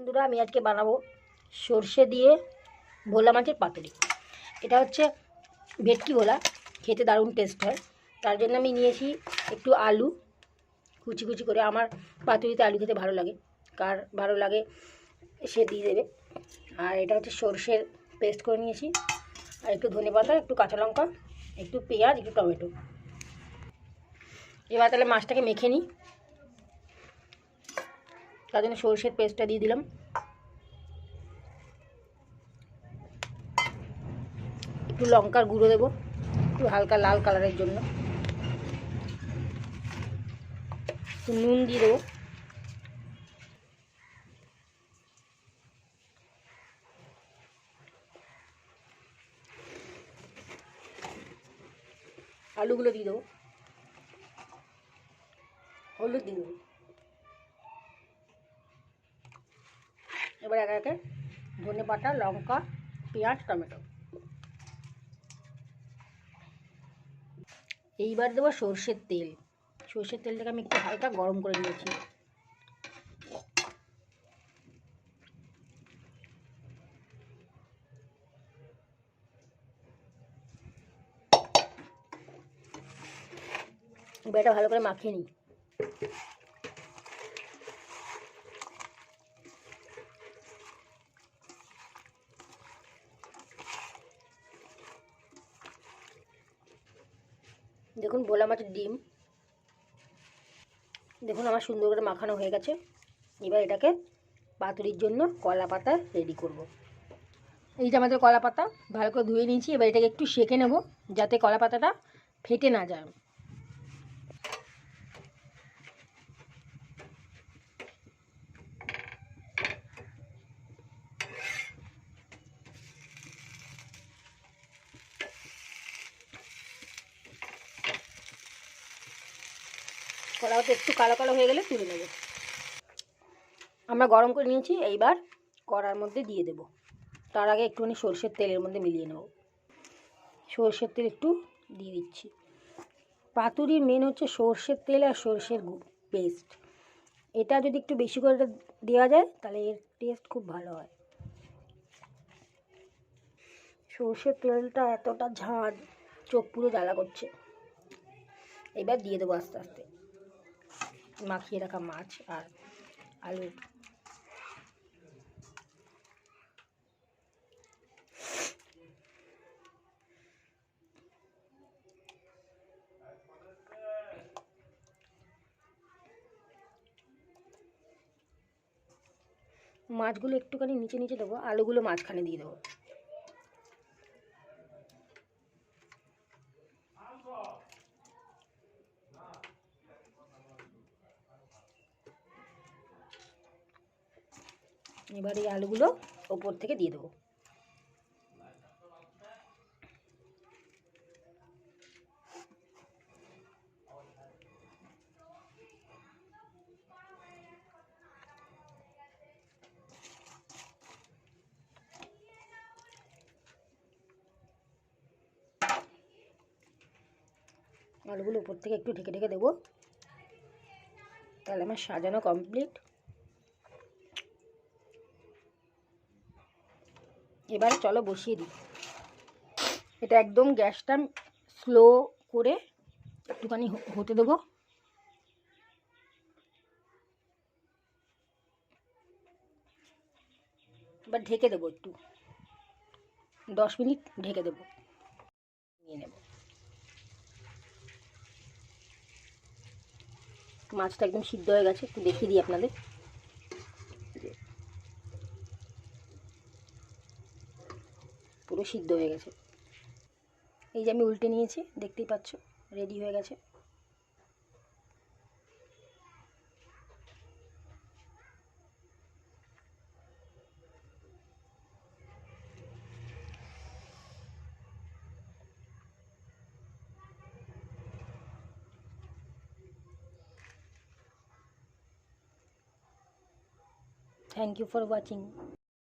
বন্ধুরা, আমি আজকে বানাবো সর্ষে দিয়ে ভোলা মাছের পাতুরি। এটা হচ্ছে ভেটকি ভোলা, খেতে দারুণ টেস্ট হয়। তার জন্য আমি নিয়েছি একটু আলু কুচি কুচি করে। আমার পাতুরিতে আলু খেতে ভালো লাগে, কার ভালো লাগে সে দিয়ে দেবে। আর এটা হচ্ছে সর্ষের পেস্ট করে নিয়েছি, আর একটু ধনেপাতা, একটু কাঁচা লঙ্কা, একটু পেঁয়াজ, একটু টমেটো। এবার তাহলে মাছটাকে মেখে নিই। তার জন্য সর্ষের পেস্টটা দিয়ে দিলাম। একটু লঙ্কার গুঁড়ো দেবো, একটু হালকা লাল কালারের জন্য। একটু নুন দিয়ে দেবো। আলুগুলো দিয়ে দেবো, হলুদ দিয়ে দেবো। এবার একে একে ধনেপাতা, লঙ্কা, পেঁয়াজ, টমেটো। এইবার দেবো সর্ষের তেল। সর্ষের তেলটাকে আমি একটু হালকা গরম করে নিয়েছি। এবার এটা ভালো করে মাখিয়ে নিই। দেখুন ভোলা মাছের ডিম, দেখুন আমার সুন্দর করে মাখানো হয়ে গেছে। এবার এটাকে পাতুরির জন্য কলা পাতা রেডি করব। এই যে আমাদের কলা পাতা ভালো করে ধুয়ে নিয়েছি। এবার এটাকে একটু সেঁকে নেব, যাতে কলা পাতাটা ফেটে না যায়। কলা পাতা একটু কালো কালো হয়ে গেলে তুলে নেব। আমরা গরম করে নিয়েছি, এইবার কড়ার মধ্যে দিয়ে দেব। তার আগে একটুখানি সর্ষের তেলের মধ্যে মিলিয়ে নেব। সর্ষের তেল একটু দিয়ে দিচ্ছি। পাতুরির মেন হচ্ছে সর্ষের তেল আর সর্ষের পেস্ট। এটা যদি একটু বেশি করে দেওয়া যায় তাহলে এর টেস্ট খুব ভালো হয়। সর্ষের তেলটা এতটা ঝাঁঝ, চোখ পুরো জ্বালা করছে। এবার দিয়ে দেবো আস্তে আস্তে মাখিয়ে রাখা মাছ আর আলু। মাছগুলো একটুখানি নিচে নিচে দেবো, আলুগুলো মাঝখানে দিয়ে দেবো। এবার এই আলুগুলো ওপর থেকে দিয়ে দেবো। আলুগুলো উপর থেকে একটু ঢেকে ঢেকে দেবো, তাহলে আমার সাজানো কমপ্লিট। এবার চলো বসিয়ে দিই। এটা একদম গ্যাসটা স্লো করে একটুখানি হতে দেবো। এবার ঢেকে দেবো, একটু 10 মিনিট ঢেকে দেবো। নিয়ে নেব। মাছটা একদম সিদ্ধ হয়ে গেছে, একটু দেখিয়ে দিই আপনাদের। পুরো সিদ্ধ হয়ে গেছে। এই যে আমি উল্টে নিয়েছি, দেখতেই পাচ্ছ রেডি হয়ে গেছে। Thank you for watching.